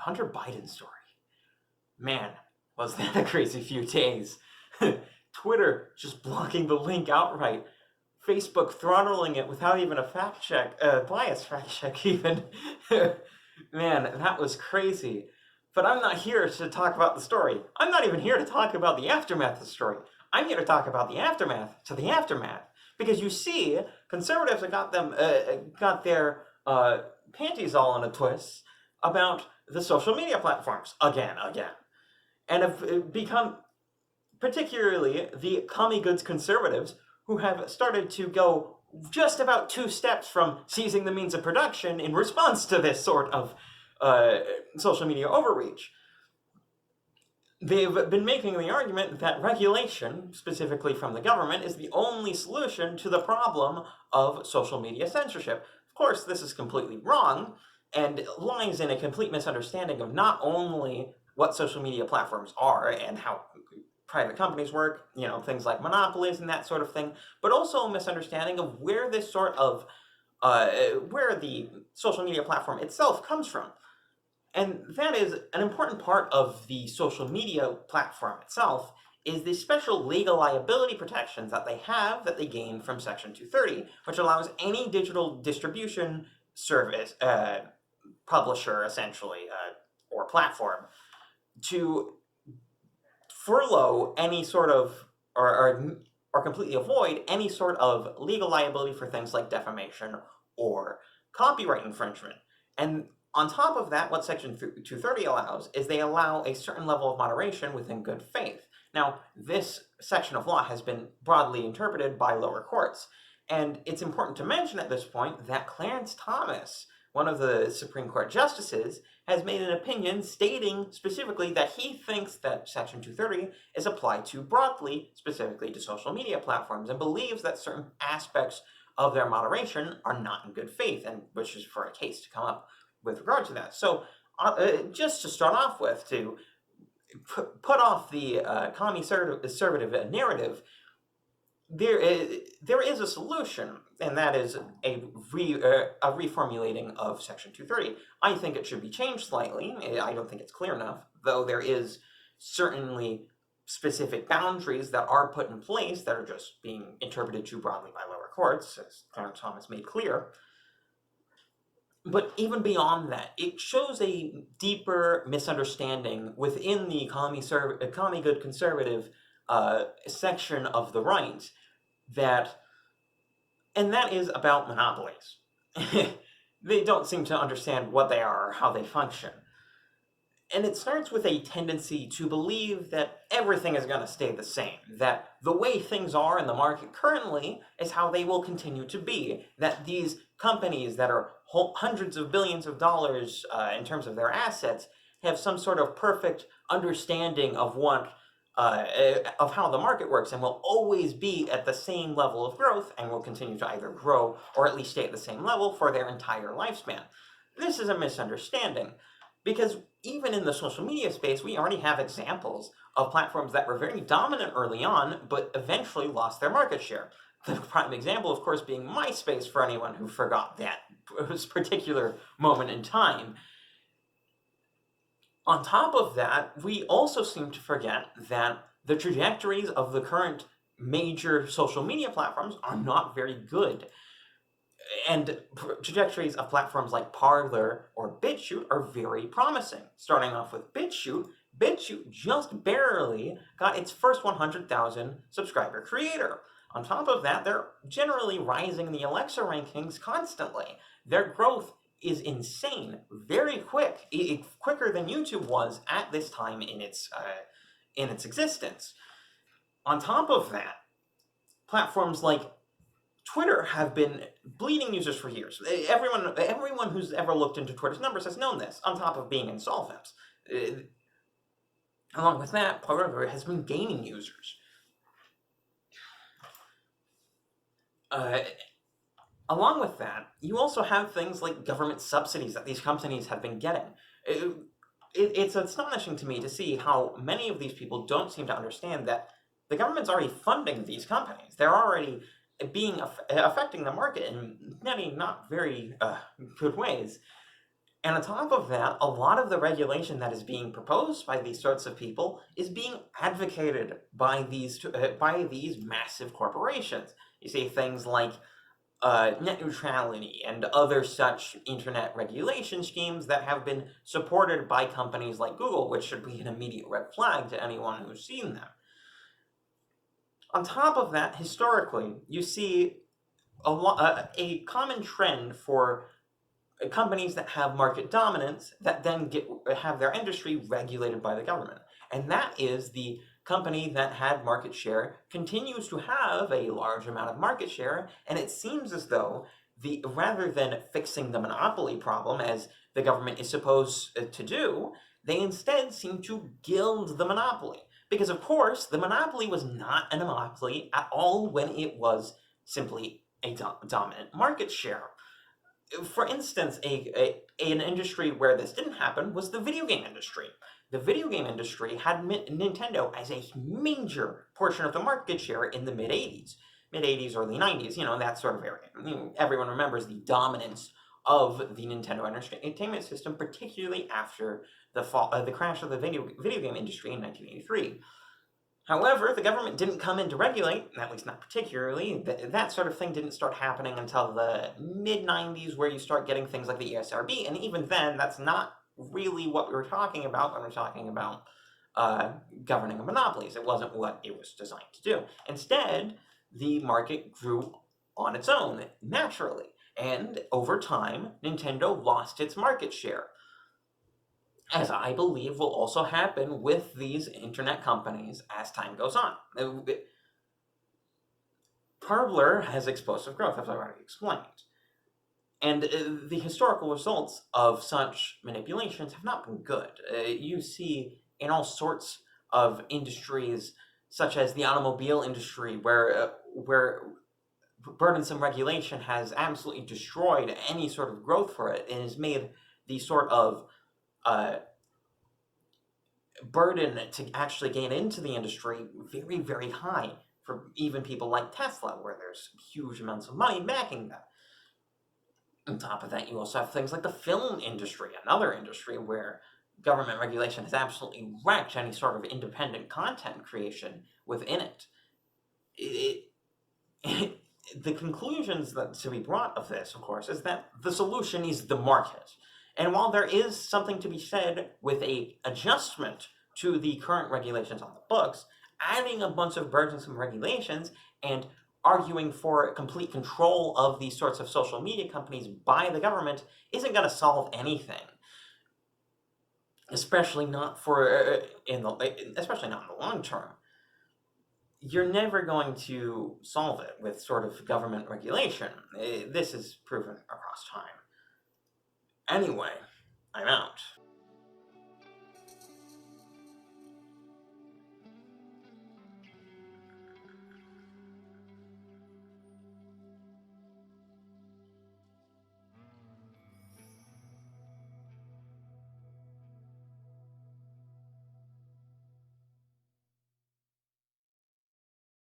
Hunter Biden story. Man, was that a crazy few days. Twitter just blocking the link outright. Facebook throttling it without even a fact check, bias fact check even. Man, that was crazy. But I'm not here to talk about the story. I'm not even here to talk about the aftermath of the story. I'm here to talk about the aftermath to the aftermath. Because you see, conservatives have got their panties all in a twist about the social media platforms again. And have become, particularly the commie goods conservatives, who have started to go just about 2 steps from seizing the means of production in response to this sort of social media overreach. They've been making the argument that regulation, specifically from the government, is the only solution to the problem of social media censorship. Of course, this is completely wrong, and lies in a complete misunderstanding of not only what social media platforms are and how private companies work, things like monopolies and that sort of thing, but also a misunderstanding of where this sort of, where the social media platform itself comes from. And that is an important part of the social media platform itself, is the special legal liability protections that they gain from Section 230, which allows any digital distribution service, publisher essentially, or platform, to furlough any sort of, or completely avoid any sort of legal liability for things like defamation or copyright infringement. And on top of that, what Section 230 allows is they allow a certain level of moderation within good faith. Now, this section of law has been broadly interpreted by lower courts, and it's important to mention at this point that Clarence Thomas, one of the Supreme Court justices, has made an opinion stating specifically that he thinks that Section 230 is applied too broadly, specifically to social media platforms, and believes that certain aspects of their moderation are not in good faith, and which is for a case to come up with regard to that. So, just to start off with, to put off the conservative narrative, there is a solution, and that is a reformulating of Section 230. I think it should be changed slightly. I don't think it's clear enough, though there is certainly specific boundaries that are put in place that are just being interpreted too broadly by lower courts, as Clarence Thomas made clear. But even beyond that, it shows a deeper misunderstanding within the commie good conservative section of the right, and that is about monopolies. They don't seem to understand what they are or how they function. And it starts with a tendency to believe that everything is going to stay the same, that the way things are in the market currently is how they will continue to be, that these companies that are hundreds of billions of dollars in terms of their assets have some sort of perfect understanding of of how the market works and will always be at the same level of growth and will continue to either grow or at least stay at the same level for their entire lifespan. This is a misunderstanding, because even in the social media space, we already have examples of platforms that were very dominant early on, but eventually lost their market share. The prime example, of course, being MySpace, for anyone who forgot that particular moment in time. On top of that, we also seem to forget that the trajectories of the current major social media platforms are not very good. And trajectories of platforms like Parler or BitChute are very promising. Starting off with BitChute just barely got its first 100,000 subscriber creator. On top of that, they're generally rising in the Alexa rankings constantly. Their growth is insane, very quick, quicker than YouTube was at this time in its existence. On top of that, platforms like Twitter have been bleeding users for years. Everyone who's ever looked into Twitter's numbers has known this, on top of being insolvent. Along with that, Parler has been gaining users. Along with that, you also have things like government subsidies that these companies have been getting. It's astonishing to me to see how many of these people don't seem to understand that the government's already funding these companies. They're already affecting the market in many not very good ways. And on top of that, a lot of the regulation that is being proposed by these sorts of people is being advocated by these massive corporations. You see things like net neutrality and other such internet regulation schemes that have been supported by companies like Google, which should be an immediate red flag to anyone who's seen them. On top of that, historically, you see a common trend for companies that have market dominance that then have their industry regulated by the government. And that is the company that had market share continues to have a large amount of market share, and it seems as though rather than fixing the monopoly problem as the government is supposed to do, they instead seem to gild the monopoly. Because of course, the monopoly was not a monopoly at all when it was simply a dominant market share. For instance, an industry where this didn't happen was the video game industry. The video game industry had Nintendo as a major portion of the market share in the mid-80s. Mid-80s, early 90s, that sort of area. Everyone remembers the dominance of the Nintendo Entertainment System, particularly after the crash of the video game industry in 1983. However, the government didn't come in to regulate, at least not particularly. That sort of thing didn't start happening until the mid-90s, where you start getting things like the ESRB, and even then, that's not really what we were talking about when we're talking about governing monopolies. It wasn't what it was designed to do. Instead, the market grew on its own, naturally, and over time, Nintendo lost its market share. As I believe will also happen with these internet companies as time goes on. Parler has explosive growth, as I've already explained. And the historical results of such manipulations have not been good. You see in all sorts of industries, such as the automobile industry, where burdensome regulation has absolutely destroyed any sort of growth for it and has made the sort of burden to actually gain into the industry very, very high for even people like Tesla, where there's huge amounts of money backing them. On top of that, you also have things like the film industry, another industry where government regulation has absolutely wrecked any sort of independent content creation within it. The conclusions that to be brought of this, of course, is that the solution is the market. And while there is something to be said with a adjustment to the current regulations on the books, adding a bunch of burdensome regulations and arguing for complete control of these sorts of social media companies by the government isn't going to solve anything. Especially not especially not in the long term. You're never going to solve it with sort of government regulation. This is proven across time. Anyway, I'm out.